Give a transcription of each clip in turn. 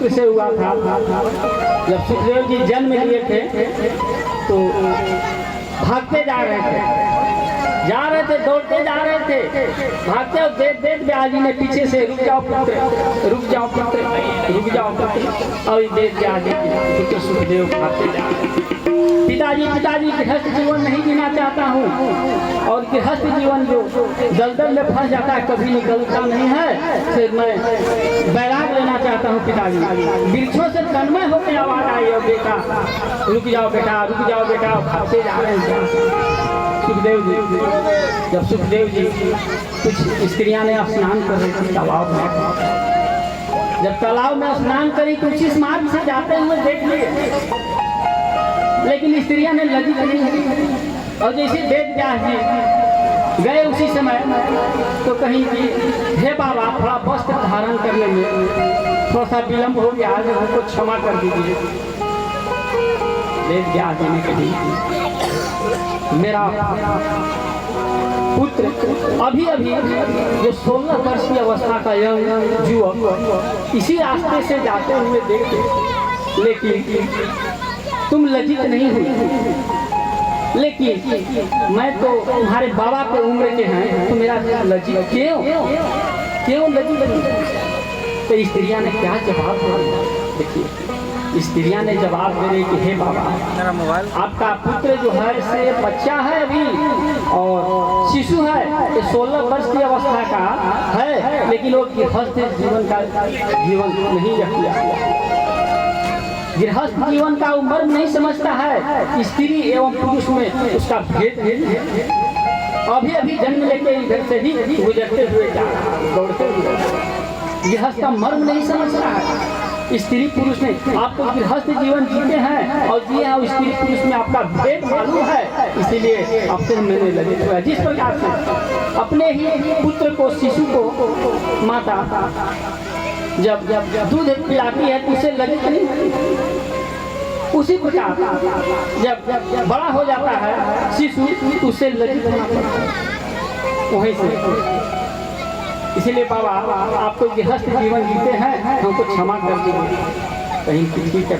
पुत्र से हुआ था। जब सुखदेव जी जन्म लिए थे तो भागते जा रहे थे, दौड़ते जा रहे थे, भागते और देख व्यास जी ने पीछे से रुक जाओ पुत्र, रुक जाओ पुत्र, रुक जाओ पुत्र। और देख व्यास जी पुत्र सुखदेव भागते जा रहे थे। पिताजी गृहस्थ जीवन नहीं जीना चाहता हूँ, और गृहस्थ जीवन जो दलदल में फंस जाता है कभी निकलता नहीं है, फिर मैं बैराग लेना चाहता हूँ पिताजी। वृक्षों से तन्मय होकर आवाज आई, और बेटा रुक जाओ बेटा, रुक जाओ बेटा, भागते जा रहे हैं सुखदेव जी। जब सुखदेव जी कुछ स्त्रियां ने स्नान कर रही थी तालाब में, जब तालाब में स्नान करी तो उसी मार्ग से जाते हुए देख लिए, लेकिन स्त्रियां ने लज्जित नहीं। और जैसे देख व्यास जी गए उसी समय तो कहीं कि हे बाबा थोड़ा वस्त्र धारण करने में थोड़ा सा विलम्ब हो गया, आज हमको क्षमा कर दीजिए। देख व्यास जी ने कही मेरा पुत्र अभी जो 16 वर्ष की अवस्था का यंग युवक इसी रास्ते से जाते हुए देखे, लेकिन तुम लज्जित नहीं हुई। लेकिन मैं तो तुम्हारे बाबा के उम्र के हैं, तो मेरा लज्जित क्यों लज्जित नहीं? तो स्त्रियां ने क्या जवाब दिया? देखिए स्त्रियां ने जवाब दे रही कि हे बाबा आपका पुत्र जो है से बच्चा है अभी और शिशु है, ये 16 वर्ष की अवस्था का है, लेकिन वो गृहस्थ जीवन नहीं किया, गृहस्थ जीवन का उम्र नहीं समझता है। स्त्री एवं पुरुष में उसका भेद है। अभी जन्म लेके इधर से ही गुजरते हुए जा रहा है, दौड़ते हुए गृहस्थ का मर्म नहीं समझता है। स्त्री पुरुष ने आपको गृहस्थ जीवन जीते हैं और जिए हैं, स्त्री पुरुष में आपका भेद मालूम है, इसीलिए आपसे मैंने लगे हुआ। जिस प्रकार से अपने ही पुत्र को, शिशु को माता जब दूध पिलाती है तो उसे लगे नहीं, उसी प्रकार जब बड़ा हो जाता है शिशु उसे लज्जित होना पड़ता है वहीं से। इसीलिए बाबा आप तो गृहस्थ जीवन जीते हैं, हमको क्षमा कर दीजिए। कहीं ठीक है,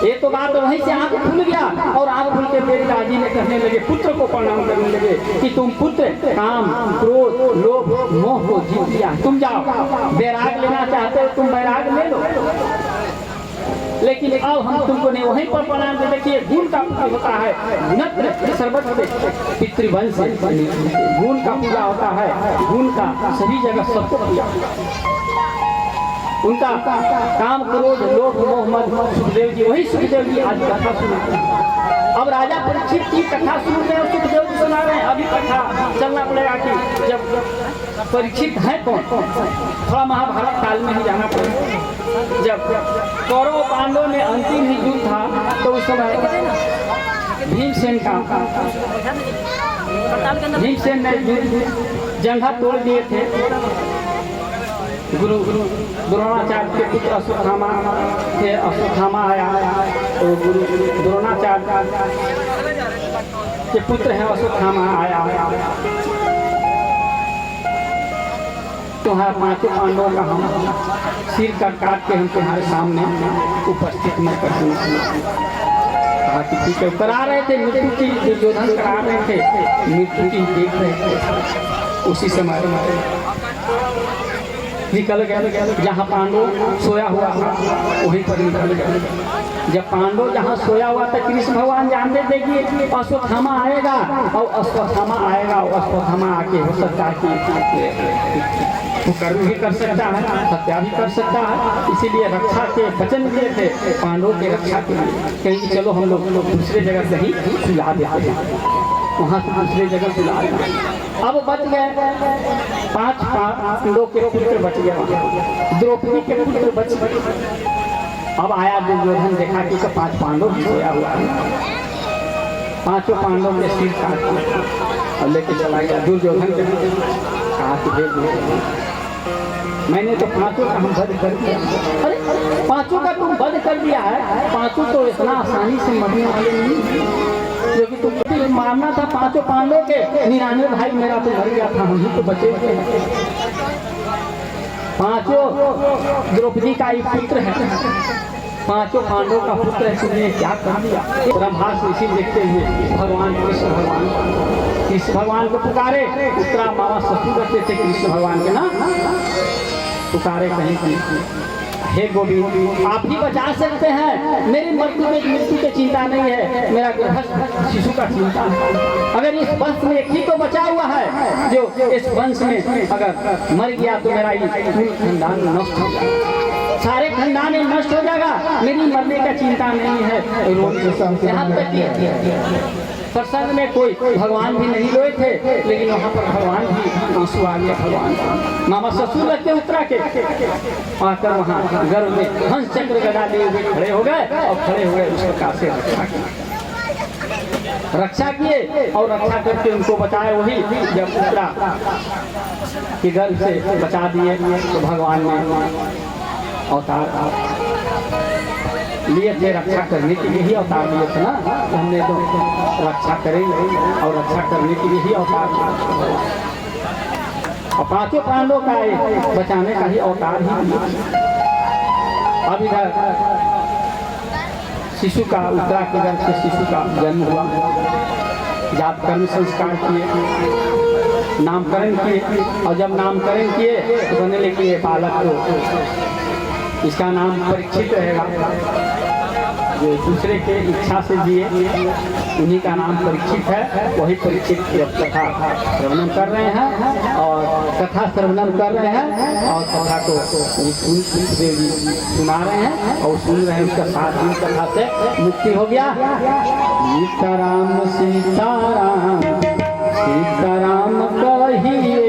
ये तो बात वहीं से आँख खुल गया, और आँख खुल के मेरे दादी ने कहने लगे, पुत्र को प्रणाम करने लगे कि तुम पुत्र काम क्रोध लोभ मोह को जीत लिया, तुम जाओ बैराग लेना चाहते हो तुम बैराग ले लो, लेकिन अब हम तुमको नहीं वहीं पर प्रणाम करते। देखिए गुण का पूजा होता है, नत्र सर्वत्र पितृवंश गुण का पूजा होता है, गुण का सभी जगह सबको पूजा। उनका काम क्रोध लोभ मोह मद सुखदेव जी, वही सुखदेव जी आज कथा सुनाते हैं। अब राजा परीक्षित की कथा सुन रहे हैं, सुखदेव जी सुना रहे हैं। अभी कथा चलना पड़ेगा कि जब परीक्षित है कौन, थोड़ा महाभारत काल में ही जाना पड़ेगा। जब कौरव पांडव में अंतिम ही युद्ध था तो उस समय भीमसेन ने जंघा तोड़ दिए थे। गुरु द्रोणाचार्य के पुत्र अश्वत्थामा थे, अश्वत्थामा आया तो गुरु द्रोणाचार्य के पुत्र हैं अश्वत्थामा आया तो है पांचों पांडवों का हम सिर का काट के हम तुम्हारे सामने उपस्थित न कर ठीक है। करा रहे थे मृत्यु की, दुर्योधन करा रहे थे मृत्यु की, देख रहे थे। उसी समय निकल गया, जहाँ पांडव सोया हुआ था वहीं पर निकल गया। जब पांडव जहाँ सोया हुआ था कृष्ण भगवान जानते थे कि अश्वत्थामा आएगा, और अश्वत्थामा आएगा और अश्वत्थामा आके हो सकता है वो कर्म भी कर सकता है, हत्या भी कर सकता है। इसीलिए रक्षा के वचन दिए थे पांडवों के रक्षा के लिए, कहीं चलो हम लोग दूसरे जगह से ही सुला देते हैं, वहाँ से दूसरे जगह सुला देते हैं। अब बच गए पांच पांडवों के पुत्र बच गए, द्रौपदी के पुत्र बच गए। अब आया दुर्योधन, देखा कि 5 पांडव भी सोया हुआ है, पांचों पांडवों के सिर काट और लेके चला गया दुर्योधन के। कहा कि भेज मैंने तो पांचों का हम वध कर दिया। अरे पांचों का तुम वध कर दिया है, पांचों तो इतना आसानी से मरने वाले नहीं, क्योंकि तुम मारना था पांचों पांडवों के, 99 भाई मेरा तो मर गया था, हम ही तो बचे थे। पांचों द्रौपदी का एक पुत्र है, पांचों पांडवों का पुत्र है, तुमने क्या कर दिया। ब्रह्मास ऋषि देखते हुए भगवान कृष्ण भगवान को पुकारे। उत्तरा मामा ससुर रखते थे कृष्ण भगवान के ना, पुकारे कहीं की, हे गोविंद आप ही बचा सकते हैं, मेरी मृत्यु की चिंता नहीं है, मेरा गृहस्थ शिशु का चिंता है। अगर इस वंश में एक ही को बचा हुआ है, जो इस वंश में अगर मर गया तो मेरा ये खानदान नष्ट हो जाएगा, सारे खानदान नष्ट हो जाएगा, मेरी मरने का चिंता नहीं है। यहाँ तक प्रसंग में कोई भगवान भी नहीं रोए थे, लेकिन वहाँ पर भगवान भी आंसू आ गया। भगवान मामा ससुर लगते उत्तरा के आकर वहाँ गर्भ में हंस चक्र गदा लिए हुए खड़े हो गए और खड़े हुए उस प्रकार से रक्षा किए और रक्षा करके उनको बचाए। वही जब उत्तरा के गर्भ से बचा दिए तो भगवान ने अवतार लिए थे, रक्षा करने के लिए ही अवतार लिए थे ना, हमने तो रक्षा करेंगे और रक्षा करने के लिए ही अवतार लिया। और पांचों पांडवों का बचाने का ही अवतार ही लिया। अब इधर शिशु का उत्तरा के गर्भ से शिशु का जन्म हुआ, जात कर्म संस्कार किए, नामकरण किए, और जब नामकरण किए तो कहने लगे ये बालक को इसका नाम परीक्षित रहेगा, जो दूसरे के इच्छा से जिए उन्हीं का नाम परीक्षित है। वही परीक्षित कथा श्रवणम कर रहे हैं और कथा श्रवणम कर रहे हैं और कथा को सुना रहे हैं और सुन रहे हैं। उसका 7 दिन कथा से मुक्ति हो गया। सीताराम सीताराम सीताराम कहियो